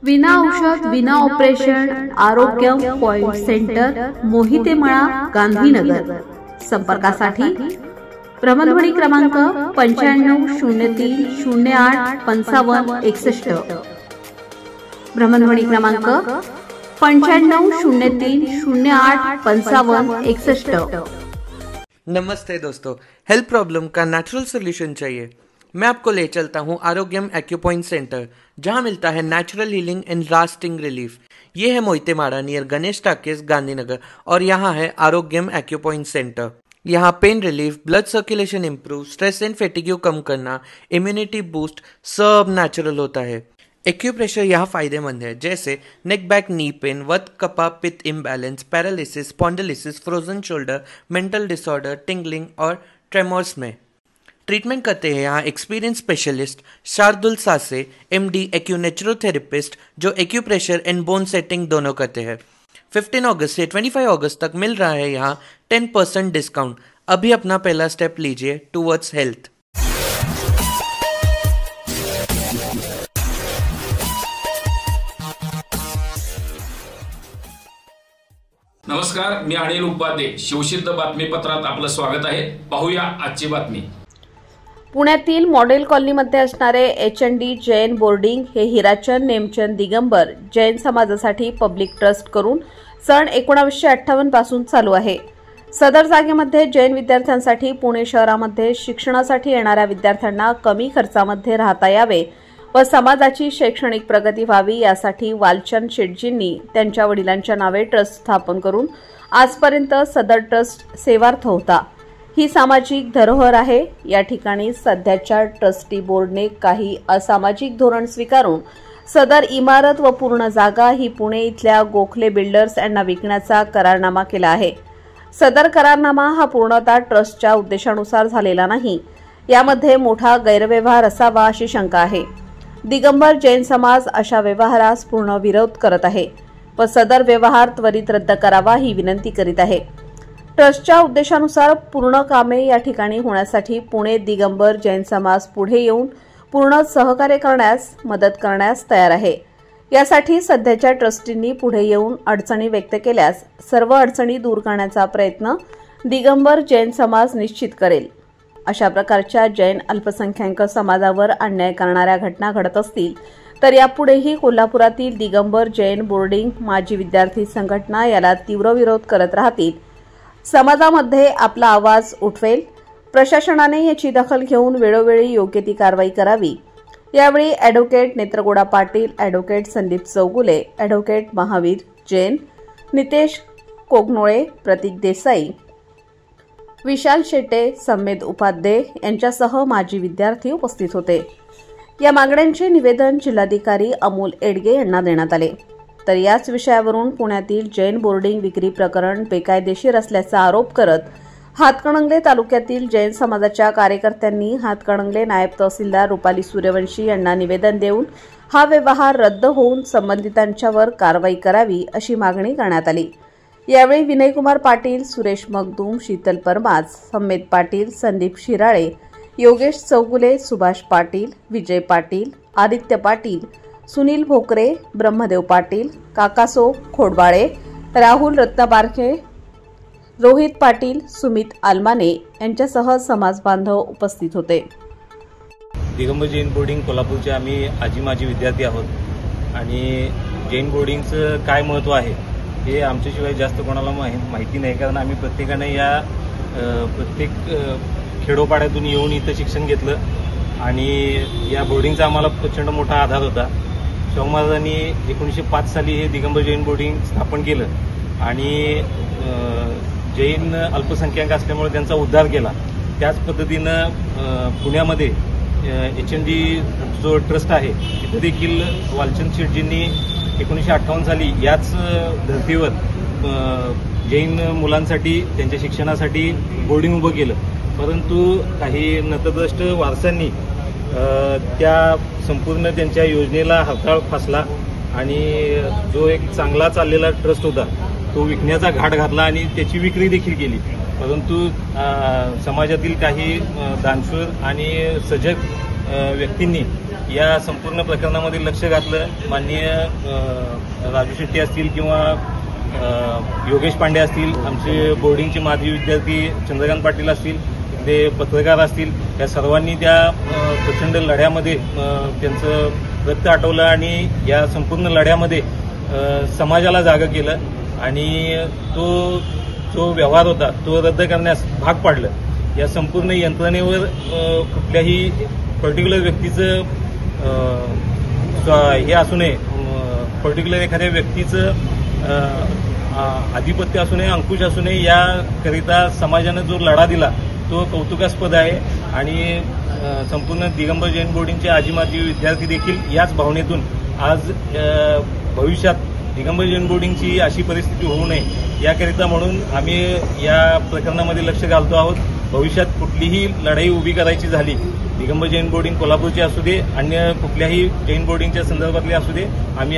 विना औषध विना ऑपरेशन आरोग्य पॉइंट सेंटर मोहितेमळा गांधीनगर। संपर्कासाठी भ्रमणध्वनी क्रमांक 9503085561। भ्रमणध्वनी क्रमांक 9503085561। नमस्ते दोस्तों, हेल्थ प्रॉब्लम का नेचुरल सोल्यूशन चाहिए? मैं आपको ले चलता हूँ आरोग्यम एक्यूपॉइंट सेंटर, जहाँ मिलता है natural healing and lasting relief. ये है मोहितेमाड़ा नियर गणेश टाकीज गांधीनगर और यहाँ है आरोग्यम एक्यूपॉइंट सेंटर। यहाँ pain relief, blood circulation improve, stress and fatigue कम करना, इम्यूनिटी बूस्ट सब नेचुरल होता है। एक्यूप्रेशर यहाँ फायदेमंद है, जैसे नेक बैक नी पेन, वत कपा पित्त imbalance, paralysis, spondylitis, frozen shoulder, mental disorder, tingling और ट्रेमोर्स में। ट्रीटमेंट करते हैं यहाँ experience specialist Shardul Sase MD acunaturotherapist, जो एक्यूप्रेशर एंड बोन सेटिंग दोनों करते हैं। 15 अगस्त से 25 अगस्त तक मिल रहा है यहाँ 10% डिस्काउंट। अभी अपना पहला स्टेप लीजिए टूवर्ड्स हेल्थ। नमस्कार, मी अनिल उपाध्ये, शिवसिद्ध बातमीपत्रात आपलं स्वागत आहे। पाहूया आजची बातमी। पुण्यातील मॉडेल कॉलनीमध्ये असणारे HND जैन बोर्डिंग हे हिराचंद नेमचंद दिगंबर जैन समाजासाठी पब्लिक ट्रस्ट करून सन 1958 पासून चालू आहे। सदर जागेमध्ये जैन विद्यार्थ्यांसाठी पुणे शहरामध्ये शिक्षणासाठी येणाऱ्या विद्यार्थ्यांना कमी खर्चामध्ये राहता यावे व समाजाची शैक्षणिक प्रगती व्हावी यासाठी वालचंद शेटजींनी त्यांच्या वडिलांच्या नावे ट्रस्ट स्थापन करून आजपर्यंत सदर ट्रस्ट सेवार्थ होता। ही सामाजिक धरोहर आहे। या ठिकाणी सध्याच्या ट्रस्टी बोर्डने काही असामाजिक धोरण स्वीकारून सदर इमारत व पूर्ण जागा ही पुणे इथल्या गोखले बिल्डर्स यांना विकण्याचा करारनामा केला आहे। सदर करारनामा हा पूर्णतः ट्रस्टच्या उद्देशानुसार झालेला नाही। यामध्ये मोठा गैरव्यवहार असावा अशी शंका आहे। दिगंबर जैन समाज अशा व्यवहारास पूर्ण विरोध करत आहे व सदर व्यवहार त्वरित रद्द करावा ही विनंती करीत आहे। ट्रस्टच्या उद्देशानुसार पूर्ण कामे या ठिकाणी होण्यासाठी पुणे दिगंबर जैन समाज पुढे येऊन पूर्ण सहकार्य करण्यास मदत करण्यास तयार आहे। यासाठी सध्याच्या ट्रस्टींनी पुढे येऊन अडचणी व्यक्त केल्यास सर्व अडचणी दूर करण्याचा प्रयत्न दिगंबर जैन समाज निश्चित करेल। अशा प्रकारच्या जैन अल्पसंख्याक समाजावर अन्याय करणाऱ्या घटना घडत असतील तर यापुढेही कोल्हापुरातील दिगंबर जैन बोर्डिंग माजी विद्यार्थी संघटना याला तीव्र विरोध करत राहतील। समाजामध्ये आपला आवाज उठवेल। प्रशासनाने याची दखल घेऊन वेळोवेळी योग्य ती कारवाई करावी। यावेळी advocate Netragoda Patil, advocate Sandeep Chougule, advocate Mahavir Jain, Nitesh Kognole, Prateek Desai, Vishal Shete, Samed Upadhye यांच्यासह माजी विद्यार्थी उपस्थित होते। या मागण्यांचे निवेदन जिल्हाधिकारी अमोल एडगे यांना देण्यात आले। तर याच विषयावरून पुण्यातील जैन बोर्डिंग विक्री प्रकरण बेकायदेशीर असल्याचा आरोप करत हातकणंगले तालुक्यातील जैन समाजाच्या कार्यकर्त्यांनी हातकणंगले नायब तहसीलदार रुपाली सूर्यवंशी यांना निवेदन देऊन हा व्यवहार रद्द होऊन संबंधितांच्यावर कारवाई करावी अशी मागणी करण्यात आली। यावेळी विनयकुमार पाटील, सुरेश मगदूम, शीतल परमार, समेद पाटील, संदीप शिराळे, योगेश चौगुले, सुभाष पाटील, विजय पाटील, आदित्य पाटील, सुनील भोकरे, ब्रह्मदेव पाटील, काकासो खोडबाळे, राहुल रत्नाबारखे, रोहित पाटील, सुमित आलमाने यांच्यासह समाज बांधव उपस्थित होते। दिगंबर जैन बोर्डिंग कोल्हापूरचे आम्ही आजी माजी विद्यार्थी आहोत आणि जैन बोर्डिंगचं काय महत्त्व आहे हे आमच्याशिवाय जास्त कोणाला माहिती नाही, कारण आम्ही प्रत्येकाने या प्रत्येक खेडोपाड्यातून येऊन इथं शिक्षण घेतलं आणि या बोर्डिंगचा आम्हाला प्रचंड मोठा आधार होता। शाहू महाराजांनी 1905 साली हे दिगंबर जैन बोर्डिंग स्थापन केलं आणि जैन अल्पसंख्याक असल्यामुळे त्यांचा उद्धार केला। त्याच पद्धतीनं पुण्यामध्ये HND जो ट्रस्ट आहे तिथे देखील वालचंद शेटजींनी 1958 साली याच धर्तीवर जैन मुलांसाठी त्यांच्या शिक्षणासाठी बोर्डिंग उभं केलं, परंतु काही नतद्रष्ट वारसांनी त्या संपूर्ण त्यांच्या योजनेला हरताळ फासला आणि जो एक चांगला चाललेला ट्रस्ट होता तो विकण्याचा घाट घातला आणि त्याची विक्री देखील केली। परंतु समाजातील काही दानशूर आणि सजग व्यक्तींनी या संपूर्ण प्रकरणामध्ये लक्ष घातलं. माननीय राजू शेट्टी असतील किंवा योगेश पांडे असतील, आमचे बोर्डिंगचे माजी विद्यार्थी चंद्रकांत पाटील असतील, ते पत्रकार असतील, या सर्वांनी त्या प्रचंड लढ्यामध्ये त्यांचं रक्त आटवलं आणि या संपूर्ण लढ्यामध्ये समाजाला जागं केलं आणि तो जो व्यवहार होता तो रद्द करण्यास भाग पाडलं. या संपूर्ण यंत्रणेवर कुठल्याही पर्टिक्युलर व्यक्तीचं हे असू नये, पर्टिक्युलर एखाद्या व्यक्तीचं आधिपत्य असू नये, अंकुश असू नये, याकरिता समाजानं जो लढा दिला तो कौतुकास्पद आहे. आणि संपूर्ण दिगंबर जैन बोर्डिंगचे आजी माजी विद्यार्थी देखील याच भावनेतून आज भविष्यात दिगंबर जैन बोर्डिंगची अशी परिस्थिती होऊ नये याकरिता म्हणून आम्ही या प्रकरणामध्ये लक्ष घालतो आहोत. भविष्यात कुठलीही लढाई उभी करायची झाली, दिगंबर जैन बोर्डिंग कोल्हापूरची असू दे, अन्य कुठल्याही जैन बोर्डिंगच्या संदर्भातले असू दे, आम्ही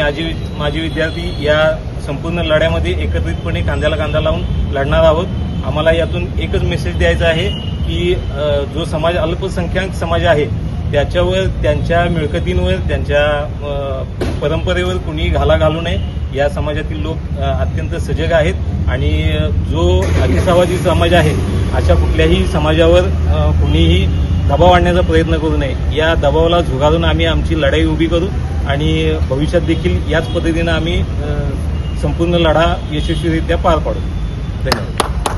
माजी विद्यार्थी या संपूर्ण लढ्यामध्ये एकत्रितपणे खांद्याला खांदा लावून लढणार आहोत. आम्हाला यातून एकच मेसेज द्यायचा आहे की जो समाज अल्पसंख्याक समाज आहे त्याच्यावर, त्यांच्या मिळकतींवर, त्यांच्या परंपरेवर कुणी घाला घालू नये. या समाजातील लोक अत्यंत सजग आहेत आणि जो अतिसामाजिक समाज आहे अशा कुठल्याही समाजावर कुणीही दबाव आणण्याचा प्रयत्न करू नये. या दबावाला झुगारून आम्ही आमची लढाई उभी करू आणि भविष्यात देखील याच पद्धतीनं आम्ही संपूर्ण लढा यशस्वीरित्या पार पाडू. धन्यवाद.